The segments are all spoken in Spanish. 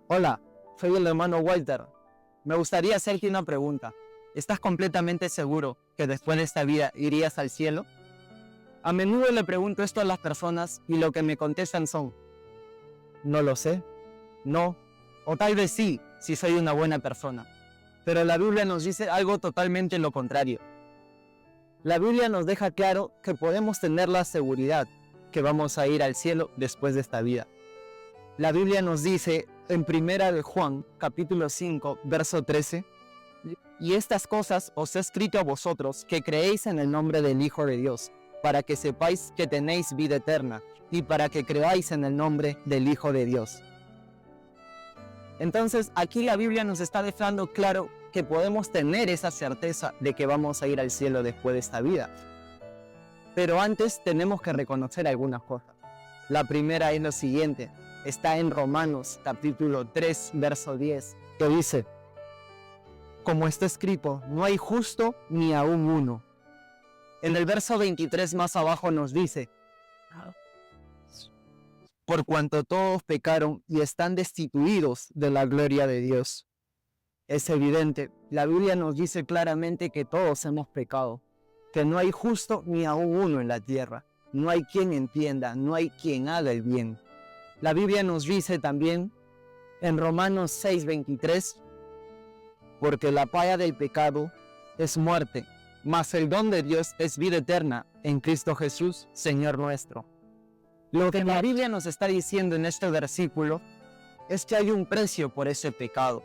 Hola, soy el hermano Walter. Me gustaría hacerte una pregunta. ¿Estás completamente seguro que después de esta vida irías al cielo? A menudo le pregunto esto a las personas y lo que me contestan son: no lo sé, no, o tal vez sí, si soy una buena persona. Pero la Biblia nos dice algo totalmente lo contrario. La Biblia nos deja claro que podemos tener la seguridad que vamos a ir al cielo después de esta vida. La Biblia nos dice en 1 de Juan, capítulo 5, verso 13, y estas cosas os he escrito a vosotros que creéis en el nombre del Hijo de Dios, para que sepáis que tenéis vida eterna, y para que creáis en el nombre del Hijo de Dios. Entonces, aquí la Biblia nos está dejando claro que podemos tener esa certeza de que vamos a ir al cielo después de esta vida. Pero antes tenemos que reconocer algunas cosas. La primera es lo siguiente. Está en Romanos capítulo 3, verso 10, que dice: como está escrito, no hay justo ni aún uno. En el verso 23 más abajo nos dice: por cuanto todos pecaron y están destituidos de la gloria de Dios. Es evidente, la Biblia nos dice claramente que todos hemos pecado, que no hay justo ni aún uno en la tierra, no hay quien entienda, no hay quien haga el bien. La Biblia nos dice también en Romanos 6:23, porque la paga del pecado es muerte, mas el don de Dios es vida eterna en Cristo Jesús, Señor nuestro. Lo que la Biblia nos está diciendo en este versículo es que hay un precio por ese pecado,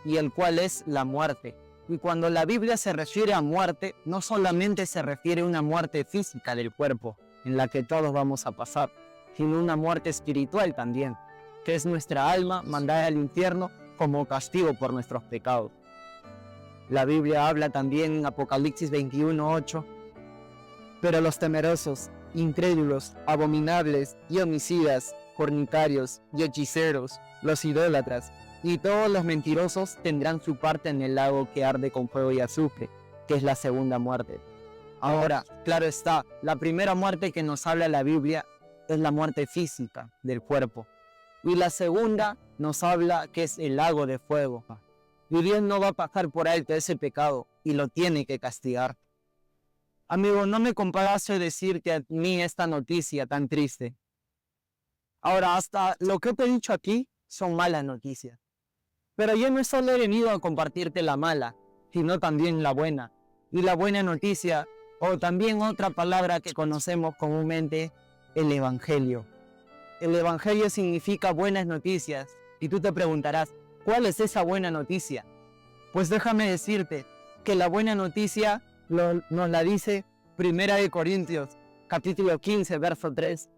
y el cual es la muerte. Y cuando la Biblia se refiere a muerte, no solamente se refiere a una muerte física del cuerpo, en la que todos vamos a pasar, sino una muerte espiritual también, que es nuestra alma mandada al infierno como castigo por nuestros pecados. La Biblia habla también en Apocalipsis 21:8, pero los temerosos, incrédulos, abominables y homicidas, fornicarios y hechiceros, los idólatras y todos los mentirosos tendrán su parte en el lago que arde con fuego y azufre, que es la segunda muerte. Ahora, claro está, la primera muerte que nos habla la Biblia es la muerte física del cuerpo, y la segunda nos habla que es el lago de fuego. Y Dios no va a pasar por alto ese pecado y lo tiene que castigar. Amigo, no me complace decirte a mí esta noticia tan triste. Ahora, hasta lo que te he dicho aquí son malas noticias. Pero yo no solo he venido a compartirte la mala, sino también la buena. Y la buena noticia, o también otra palabra que conocemos comúnmente, el Evangelio. El Evangelio significa buenas noticias. Y tú te preguntarás, ¿cuál es esa buena noticia? Pues déjame decirte que la buena noticia nos la dice 1 de Corintios, capítulo 15, verso 3.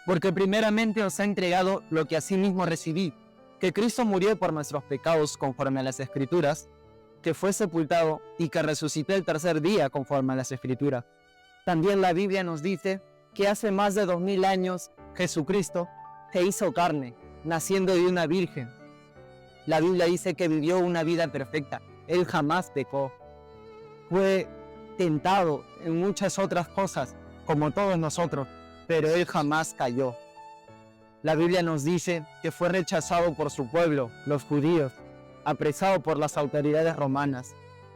Porque primeramente os ha entregado lo que asimismo recibí, que Cristo murió por nuestros pecados conforme a las Escrituras, que fue sepultado y que resucitó el tercer día conforme a las Escrituras. También la Biblia nos dice que hace más de 2000 años Jesucristo se hizo carne, naciendo de una virgen. La Biblia dice que vivió una vida perfecta. Él jamás pecó. Fue tentado en muchas otras cosas, como todos nosotros, pero él jamás cayó. La Biblia nos dice que fue rechazado por su pueblo, los judíos, apresado por las autoridades romanas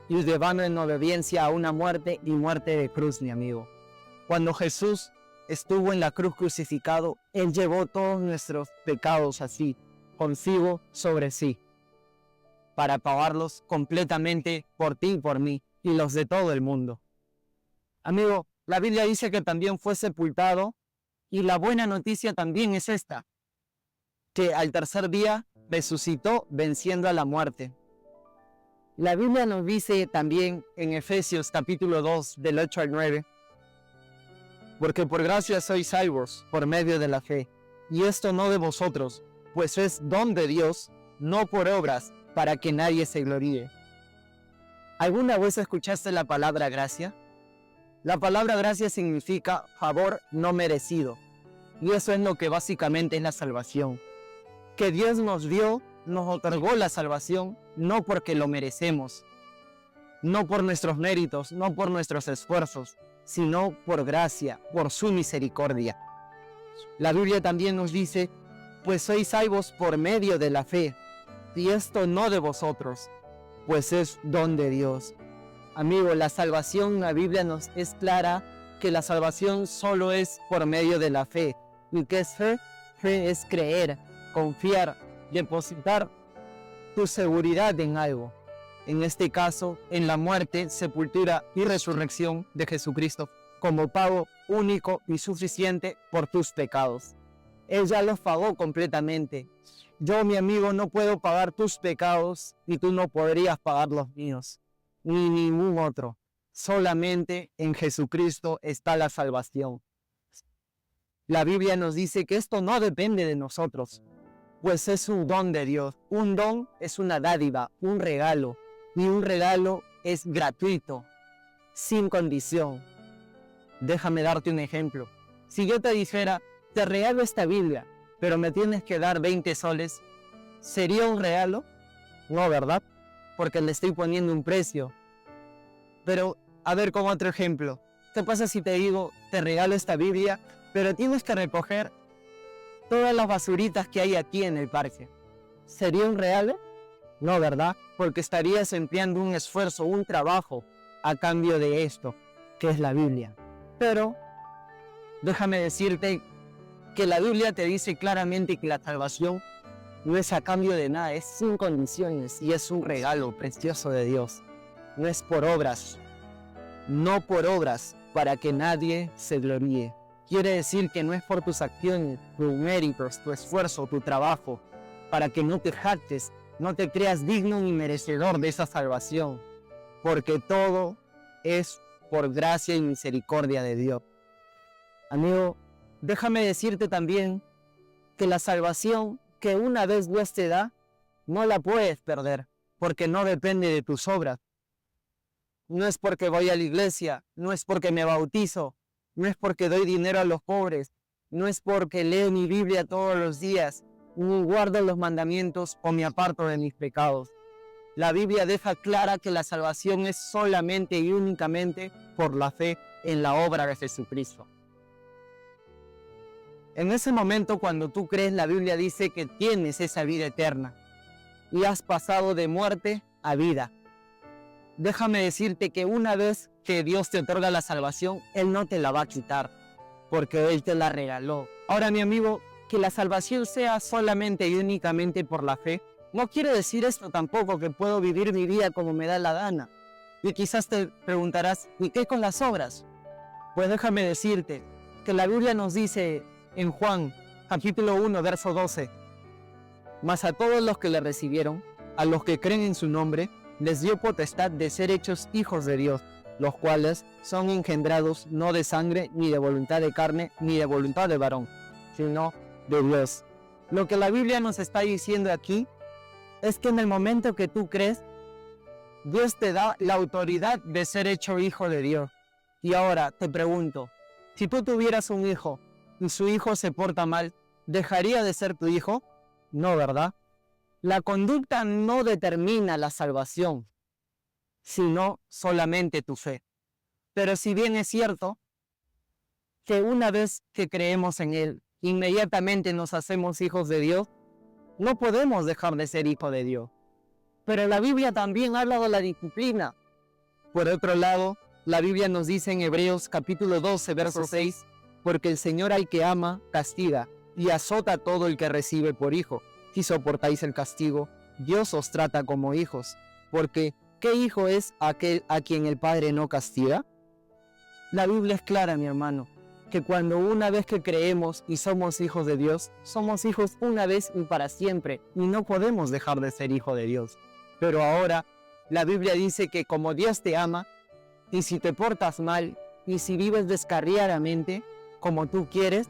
y llevado en obediencia a una muerte y muerte de cruz, mi amigo. Cuando Jesús estuvo en la cruz crucificado, Él llevó todos nuestros pecados así, consigo sobre sí, para pagarlos completamente por ti y por mí, y los de todo el mundo. Amigo, la Biblia dice que también fue sepultado, y la buena noticia también es esta, que al tercer día resucitó venciendo a la muerte. La Biblia nos dice también en Efesios capítulo 2, del 8 al 9, porque por gracia sois salvos por medio de la fe, y esto no de vosotros, pues es don de Dios, no por obras, para que nadie se gloríe. ¿Alguna vez escuchaste la palabra gracia? La palabra gracia significa favor no merecido. Y eso es lo que básicamente es la salvación. Que Dios nos dio, nos otorgó la salvación, no porque lo merecemos, no por nuestros méritos, no por nuestros esfuerzos, sino por gracia, por su misericordia. La Biblia también nos dice pues sois salvos por medio de la fe, y esto no de vosotros, pues es don de Dios. Amigo, la salvación, la Biblia nos es clara que la salvación solo es por medio de la fe. ¿Y qué es fe? Fe es creer, confiar, depositar tu seguridad en algo. En este caso, en la muerte, sepultura y resurrección de Jesucristo como pago único y suficiente por tus pecados. Él ya los pagó completamente. Yo, mi amigo, no puedo pagar tus pecados y tú no podrías pagar los míos, ni ningún otro. Solamente en Jesucristo está la salvación. La Biblia nos dice que esto no depende de nosotros, pues es un don de Dios. Un don es una dádiva, un regalo, y un regalo es gratuito, sin condición. Déjame darte un ejemplo. Si yo te dijera, te regalo esta Biblia, pero me tienes que dar 20 soles, ¿sería un regalo? No, ¿verdad? Porque le estoy poniendo un precio. Pero, a ver, con otro ejemplo. ¿Qué pasa si te digo, te regalo esta Biblia, pero tienes que recoger todas las basuritas que hay aquí en el parque? ¿Sería un regalo? No, ¿verdad? Porque estarías empleando un esfuerzo, un trabajo, a cambio de esto, que es la Biblia. Pero, déjame decirte que la Biblia te dice claramente que la salvación no es a cambio de nada, es sin condiciones y es un regalo precioso de Dios. No es por obras, no por obras, para que nadie se gloríe. Quiere decir que no es por tus acciones, tus méritos, tu esfuerzo, tu trabajo, para que no te jactes, no te creas digno ni merecedor de esa salvación, porque todo es por gracia y misericordia de Dios. Amigo, déjame decirte también que la salvación que una vez Dios te da, no la puedes perder, porque no depende de tus obras. No es porque voy a la iglesia, no es porque me bautizo, no es porque doy dinero a los pobres, no es porque leo mi Biblia todos los días, ni guardo los mandamientos o me aparto de mis pecados. La Biblia deja clara que la salvación es solamente y únicamente por la fe en la obra de Jesucristo. En ese momento, cuando tú crees, la Biblia dice que tienes esa vida eterna y has pasado de muerte a vida. Déjame decirte que una vez que Dios te otorga la salvación, Él no te la va a quitar, porque Él te la regaló. Ahora, mi amigo, que la salvación sea solamente y únicamente por la fe, no quiere decir esto tampoco que puedo vivir mi vida como me da la gana. Y quizás te preguntarás, ¿y qué con las obras? Pues déjame decirte que la Biblia nos dice en Juan, capítulo 1, verso 12, mas a todos los que le recibieron, a los que creen en su nombre, les dio potestad de ser hechos hijos de Dios, los cuales son engendrados no de sangre, ni de voluntad de carne, ni de voluntad de varón, sino de Dios. Lo que la Biblia nos está diciendo aquí es que en el momento que tú crees, Dios te da la autoridad de ser hecho hijo de Dios. Y ahora te pregunto, si tú tuvieras un hijo y su hijo se porta mal, ¿dejaría de ser tu hijo? No, ¿verdad? La conducta no determina la salvación, sino solamente tu fe. Pero si bien es cierto que una vez que creemos en Él, inmediatamente nos hacemos hijos de Dios, no podemos dejar de ser hijos de Dios. Pero la Biblia también habla de la disciplina. Por otro lado, la Biblia nos dice en Hebreos capítulo 12, verso 6, porque el Señor al que ama, castiga, y azota a todo el que recibe por hijo. Si soportáis el castigo, Dios os trata como hijos. Porque, ¿qué hijo es aquel a quien el Padre no castiga? La Biblia es clara, mi hermano, que cuando una vez que creemos y somos hijos de Dios, somos hijos una vez y para siempre, y no podemos dejar de ser hijo de Dios. Pero ahora, la Biblia dice que como Dios te ama, y si te portas mal, y si vives descarriadamente, como tú quieres,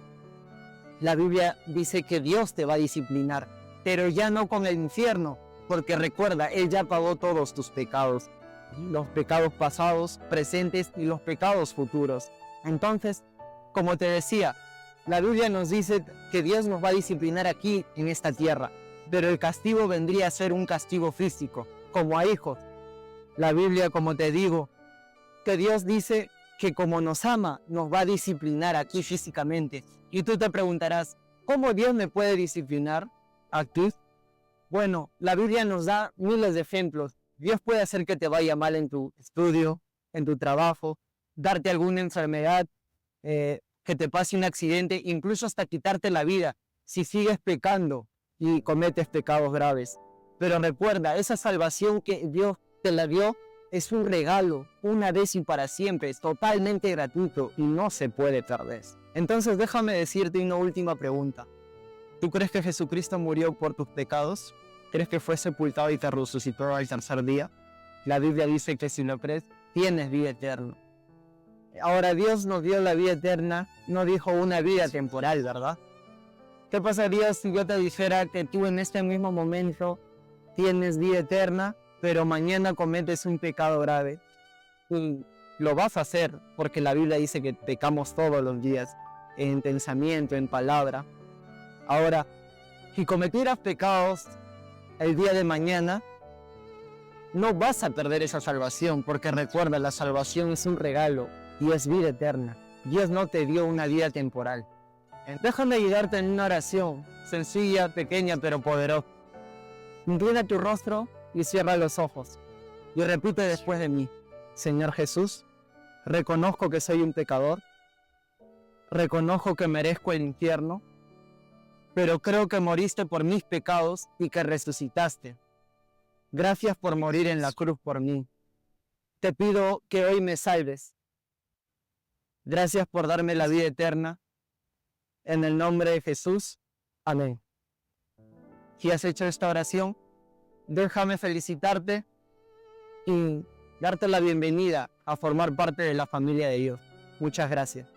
la Biblia dice que Dios te va a disciplinar, pero ya no con el infierno, porque recuerda, Él ya pagó todos tus pecados, los pecados pasados, presentes y los pecados futuros. Entonces, como te decía, la Biblia nos dice que Dios nos va a disciplinar aquí en esta tierra, pero el castigo vendría a ser un castigo físico, como a hijos. La Biblia, como te digo, que Dios dice que como nos ama, nos va a disciplinar aquí físicamente. Y tú te preguntarás, ¿cómo Dios me puede disciplinar? Aquí. Bueno, la Biblia nos da miles de ejemplos. Dios puede hacer que te vaya mal en tu estudio, en tu trabajo, darte alguna enfermedad, que te pase un accidente, incluso hasta quitarte la vida si sigues pecando y cometes pecados graves. Pero recuerda, esa salvación que Dios te la dio es un regalo, una vez y para siempre, es totalmente gratuito y no se puede perder. Entonces déjame decirte una última pregunta. ¿Tú crees que Jesucristo murió por tus pecados? ¿Crees que fue sepultado y te resucitó al tercer día? La Biblia dice que si lo crees, tienes vida eterna. Ahora Dios nos dio la vida eterna, no dijo una vida temporal, ¿verdad? ¿Qué pasaría si yo te dijera que tú en este mismo momento tienes vida eterna, pero mañana cometes un pecado grave? Y lo vas a hacer, porque la Biblia dice que pecamos todos los días, en pensamiento, en palabra. Ahora, si cometieras pecados el día de mañana, no vas a perder esa salvación, porque recuerda, la salvación es un regalo y es vida eterna. Dios no te dio una vida temporal. Déjame ayudarte en una oración, sencilla, pequeña, pero poderosa. Inclina tu rostro y cierra los ojos. Y repite después de mí: Señor Jesús, reconozco que soy un pecador, reconozco que merezco el infierno, pero creo que moriste por mis pecados y que resucitaste. Gracias por morir en la cruz por mí. Te pido que hoy me salves. Gracias por darme la vida eterna. En el nombre de Jesús. Amén. Si has hecho esta oración, déjame felicitarte y darte la bienvenida a formar parte de la familia de Dios. Muchas gracias.